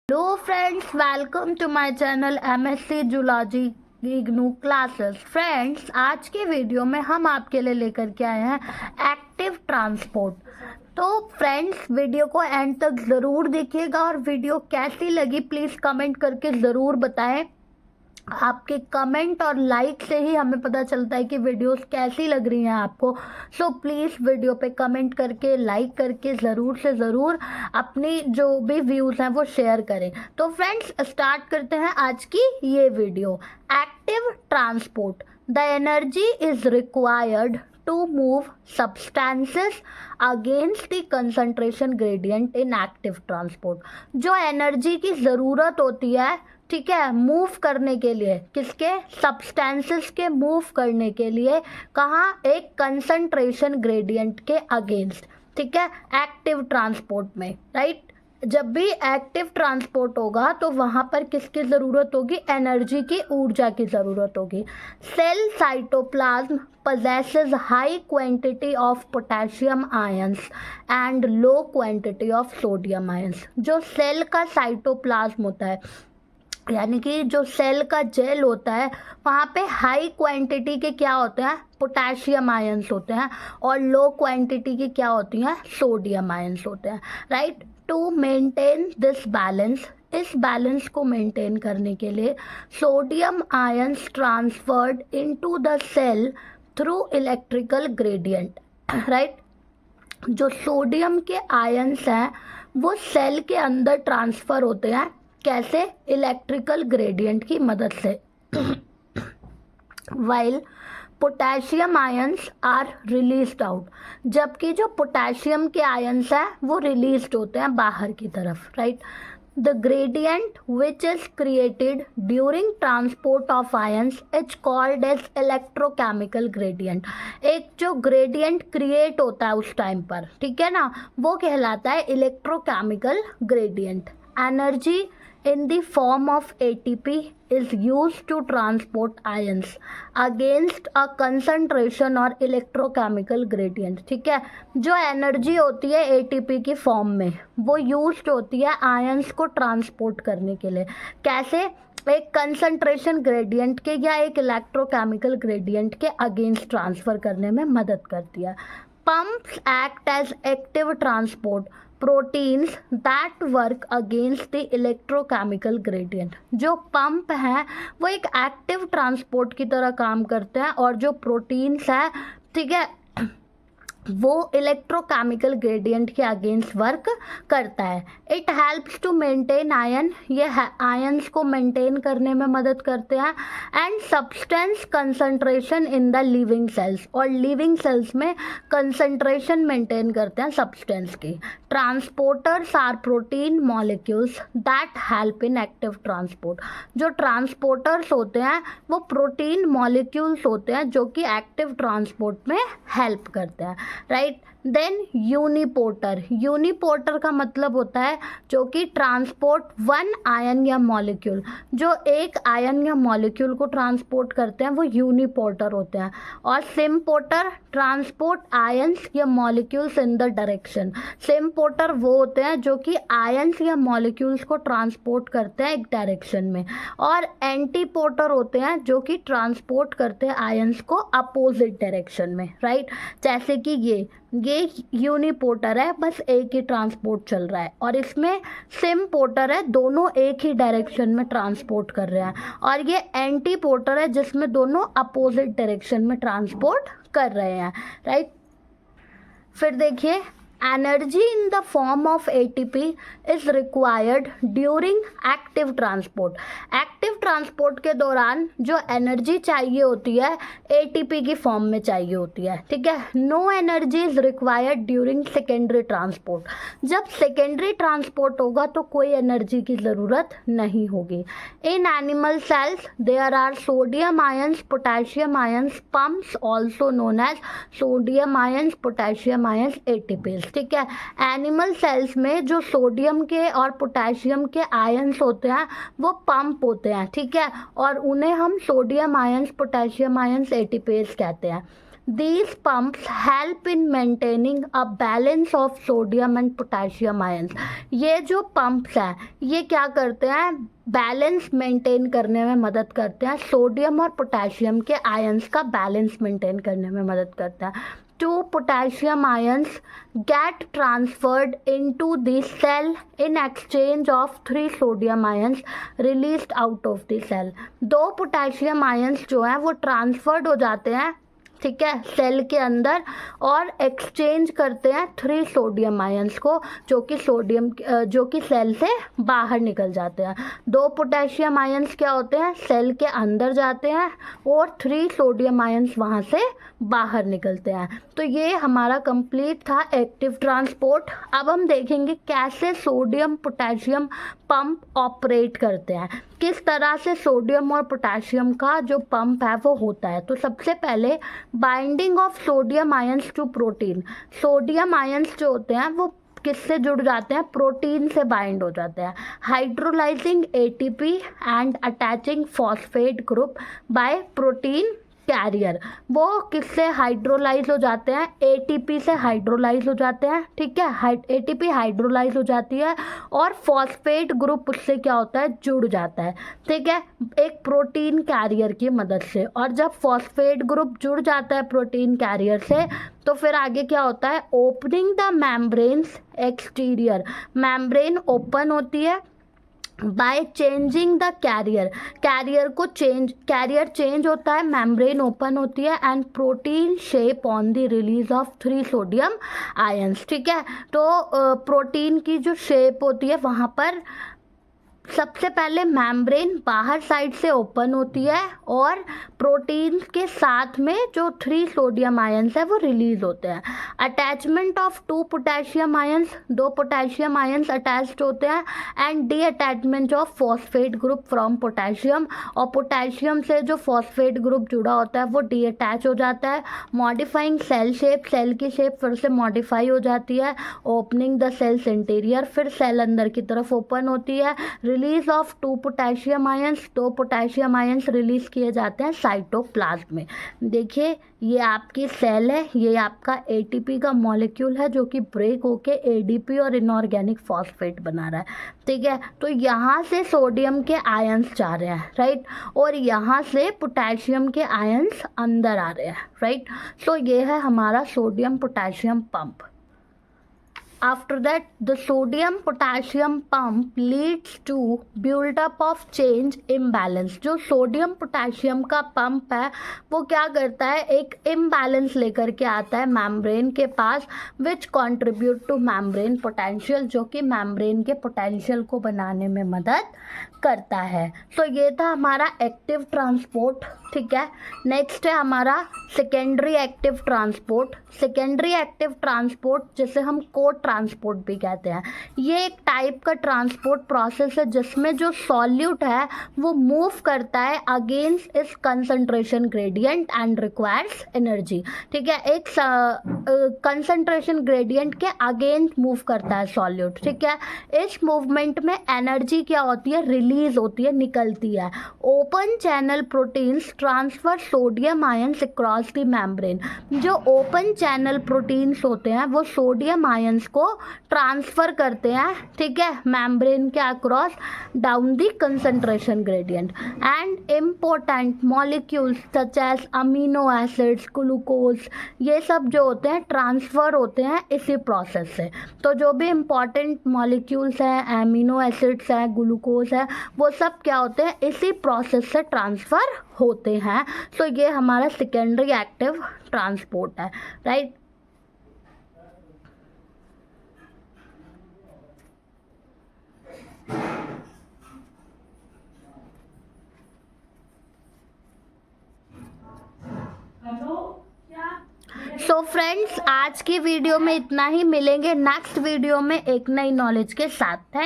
Hello friends, welcome to my channel MSc zoology IGNOU classes. Friends, आज के video में हम आपके लिए लेकर के आए हैं एक्टिव ट्रांसपोर्ट। तो फ्रेंड्स, वीडियो को एंड तक ज़रूर देखिएगा और वीडियो कैसी लगी प्लीज़ कमेंट करके ज़रूर बताएं। आपके कमेंट और लाइक से ही हमें पता चलता है कि वीडियोस कैसी लग रही हैं आपको। सो प्लीज़ वीडियो पे कमेंट करके लाइक करके ज़रूर से ज़रूर अपनी जो भी व्यूज़ हैं वो शेयर करें। तो फ्रेंड्स, स्टार्ट करते हैं आज की ये video. Active transport, the energy is required to move substances against the concentration gradient in active transport. जो एनर्जी की ज़रूरत होती है, ठीक है, मूव करने के लिए, किसके, सब्सटेंसेस के मूव करने के लिए, कहाँ, एक कंसंट्रेशन ग्रेडियंट के अगेंस्ट, ठीक है, एक्टिव ट्रांसपोर्ट में, राइट। जब भी एक्टिव ट्रांसपोर्ट होगा तो वहाँ पर किसकी ज़रूरत होगी, एनर्जी की, ऊर्जा की ज़रूरत होगी। Cell cytoplasm possesses high quantity of potassium ions and low quantity of sodium ions। जो सेल का साइटोप्लाज्म होता है, यानी कि जो सेल का जेल होता है, वहाँ पे हाई क्वांटिटी के क्या होते हैं, पोटेशियम आयंस होते हैं, और लो क्वांटिटी की क्या होती हैं, सोडियम आयंस होते हैं, right. To maintain this balance, इस बैलेंस को मेंटेन करने के लिए sodium ions transferred into the cell through electrical gradient, right. जो सोडियम के आयंस हैं वो सेल के अंदर ट्रांसफ़र होते हैं, कैसे, इलेक्ट्रिकल ग्रेडियंट की मदद से। While potassium ions are released out, जबकि जो पोटेशियम के आयंस हैं वो रिलीज्ड होते हैं बाहर की तरफ, right. The gradient which is created during transport of ions is called as electrochemical gradient. एक जो ग्रेडियंट क्रिएट होता है उस टाइम पर, ठीक है ना, वो कहलाता है electrochemical gradient. Energy in the form of ATP is used to transport ions against a concentration or electrochemical gradient, ठीक है। जो एनर्जी होती है ATP की फॉर्म में वो यूज्ड होती है आयंस को ट्रांसपोर्ट करने के लिए, कैसे, एक कंसंट्रेशन ग्रेडियंट के या एक इलेक्ट्रोकेमिकल ग्रेडियंट के अगेंस्ट ट्रांसफ़र करने में मदद करती है। Pumps act as active transport proteins that work against the electrochemical gradient। जो पंप हैं वो एक एक्टिव ट्रांसपोर्ट की तरह काम करते हैं, और जो प्रोटीन्स हैं, ठीक है, वो इलेक्ट्रोकेमिकल ग्रेडियंट के अगेंस्ट वर्क करता है। It helps to maintain ion, ये आयंस को मेंटेन करने में मदद करते हैं। And substance concentration in the living cells, और लिविंग सेल्स में कंसंट्रेशन मेंटेन करते हैं सब्सटेंस की। Transporters are protein molecules that help in active transport. जो ट्रांसपोर्टर्स होते हैं वो प्रोटीन मॉलिक्यूल्स होते हैं जो कि एक्टिव ट्रांसपोर्ट में हेल्प करते हैं, राइट। देन यूनिपोर्टर, यूनिपोर्टर का मतलब होता है जो कि ट्रांसपोर्ट वन आयन या मॉलिक्यूल, जो एक आयन या मॉलिक्यूल को ट्रांसपोर्ट करते हैं वो यूनिपोर्टर होते हैं। और सिम्पोर्टर ट्रांसपोर्ट आयंस या मॉलिक्यूल्स इन द डायरेक्शन। सिम्पोर्टर वो होते हैं जो कि आयंस या मॉलिक्यूल्स को ट्रांसपोर्ट करते हैं एक डायरेक्शन में, और एंटीपोर्टर होते हैं जो कि ट्रांसपोर्ट करते हैं आयंस को अपोजिट डायरेक्शन में, राइट। जैसे कि ये यूनिपोर्टर है, बस एक ही ट्रांसपोर्ट चल रहा है, और इसमें सिम्पोर्टर है, दोनों एक ही डायरेक्शन में ट्रांसपोर्ट कर रहे हैं, और ये एंटीपोर्टर है जिसमें दोनों अपोजिट डायरेक्शन में ट्रांसपोर्ट कर रहे हैं, राइट। फिर देखिए, energy in the form of ATP is required during active transport. Active transport के दौरान जो एनर्जी चाहिए होती है ATP की फॉर्म में चाहिए होती है, ठीक है। No energy is required during secondary transport. जब सेकेंडरी ट्रांसपोर्ट होगा तो कोई एनर्जी की ज़रूरत नहीं होगी। In animal cells there are sodium ions, potassium ions, pumps also known as sodium ions, potassium ions, ATP, ठीक है। एनिमल सेल्स में जो सोडियम के और पोटेशियम के आयंस होते हैं वो पंप होते हैं, ठीक है, और उन्हें हम sodium ions, potassium ions, ATPs कहते हैं। These pumps help in maintaining a balance of sodium and potassium ions. ये जो pumps हैं ये क्या करते हैं, बैलेंस मेंटेन करने में मदद करते हैं, सोडियम और पोटेशियम के आयंस का बैलेंस मेंटेन करने में मदद करता है. 2 potassium ions get transferred into the cell in exchange of 3 sodium ions released out of the cell. 2 potassium ions जो हैं वो ट्रांसफर्ड हो जाते हैं, ठीक है, सेल के अंदर, और एक्सचेंज करते हैं 3 सोडियम आयंस को, जो कि सेल से बाहर निकल जाते हैं. 2 पोटेशियम आयंस क्या होते हैं, सेल के अंदर जाते हैं और 3 सोडियम आयंस वहाँ से बाहर निकलते हैं. तो ये हमारा कंप्लीट था एक्टिव ट्रांसपोर्ट. अब हम देखेंगे कैसे सोडियम पोटेशियम पंप ऑपरेट करते हैं, किस तरह से सोडियम और पोटेशियम का जो पंप है वो होता है. तो सबसे पहले binding of sodium ions to protein. Sodium ions जो होते हैं वो किससे जुड़ जाते हैं, प्रोटीन से बाइंड हो जाते हैं. Hydrolysing ATP and attaching phosphate group by protein carrier. वो किससे हाइड्रोलाइज हो जाते हैं, एटीपी से हाइड्रोलाइज हो जाते हैं, ठीक है, एटीपी हाइड्रोलाइज हो जाती है और फॉस्फेट ग्रुप उससे क्या होता है, जुड़ जाता है, ठीक है, एक प्रोटीन कैरियर की मदद से. और जब फॉस्फेट ग्रुप जुड़ जाता है प्रोटीन कैरियर से तो फिर आगे क्या होता है, opening the membranes exterior. Membrane open होती है by changing the carrier change होता है, मेम्ब्रेन ओपन होती है and protein shape on the release of 3 sodium ions. ठीक है, तो प्रोटीन की जो शेप होती है वहाँ पर सबसे पहले मेम्ब्रेन बाहर साइड से ओपन होती है और प्रोटीन के साथ में जो 3 सोडियम आयंस है वो रिलीज होते हैं. Attachment of 2 potassium ions, 2 potassium ions attached होते हैं and D attachment of phosphate group from potassium. और पोटेशियम से जो फॉस्फेट ग्रुप जुड़ा होता है वो डी अटैच हो जाता है. मॉडिफाइंग सेल शेप, सेल की शेप फिर से मॉडिफाई हो जाती है. ओपनिंग द सेल्स इंटीरियर, फिर सेल अंदर की तरफ ओपन होती है. Release of 2 potassium ions, 2 potassium ions release किए जाते हैं साइटोप्लाज्म में. देखिए ये आपकी सेल है, ये आपका एटीपी का मॉलिक्यूल है जो कि ब्रेक होके एडीपी और इनऑर्गेनिक फॉस्फेट बना रहा है. ठीक है, तो यहाँ से सोडियम के आयंस जा रहे हैं, राइट, और यहाँ से पोटेशियम के आयंस अंदर आ रहे हैं, राइट. सो ये है हमारा sodium potassium pump. After that, the sodium potassium pump leads to build up of change imbalance. जो सोडियम पोटेशियम का पंप है वो क्या करता है, एक इम्बैलेंस लेकर के आता है मेम्ब्रेन के पास, विच कंट्रीब्यूट टू मेम्ब्रेन पोटेंशियल, जो कि मेम्ब्रेन के पोटेंशियल को बनाने में मदद करता है. तो ये था हमारा एक्टिव ट्रांसपोर्ट. ठीक है, नेक्स्ट है हमारा secondary active transport. Secondary active transport जिसे हम को ट्रांसपोर्ट भी कहते हैं, ये एक टाइप का ट्रांसपोर्ट प्रोसेस है जिसमें जो सॉल्यूट है वो मूव करता है अगेंस्ट इस concentration gradient and requires energy. ठीक है, एक कंसंट्रेशन ग्रेडियंट के अगेंस्ट मूव करता है सॉल्यूट. ठीक है, इस मूवमेंट में एनर्जी क्या होती है, रिलीज होती है, निकलती है. Open channel proteins transfer sodium ions across the membrane. जो ओपन चैनल प्रोटीन्स होते हैं वो सोडियम आयंस को ट्रांसफर करते हैं, ठीक है, मेम्ब्रेन के across down the concentration gradient. And important molecules such as amino acids, glucose, ये सब जो होते हैं ट्रांसफ़र होते हैं इसी प्रोसेस से. तो जो भी इम्पॉर्टेंट मॉलिक्यूल्स हैं, अमीनो एसिड्स हैं, ग्लूकोज है, वो सब क्या होते हैं, इसी प्रोसेस से ट्रांसफ़र होते हैं. तो ये हमारा सेकेंडरी एक्टिव ट्रांसपोर्ट है, राइट. सो फ्रेंड्स, आज की वीडियो में इतना ही. मिलेंगे नेक्स्ट वीडियो में एक नई नॉलेज के साथ. थैंक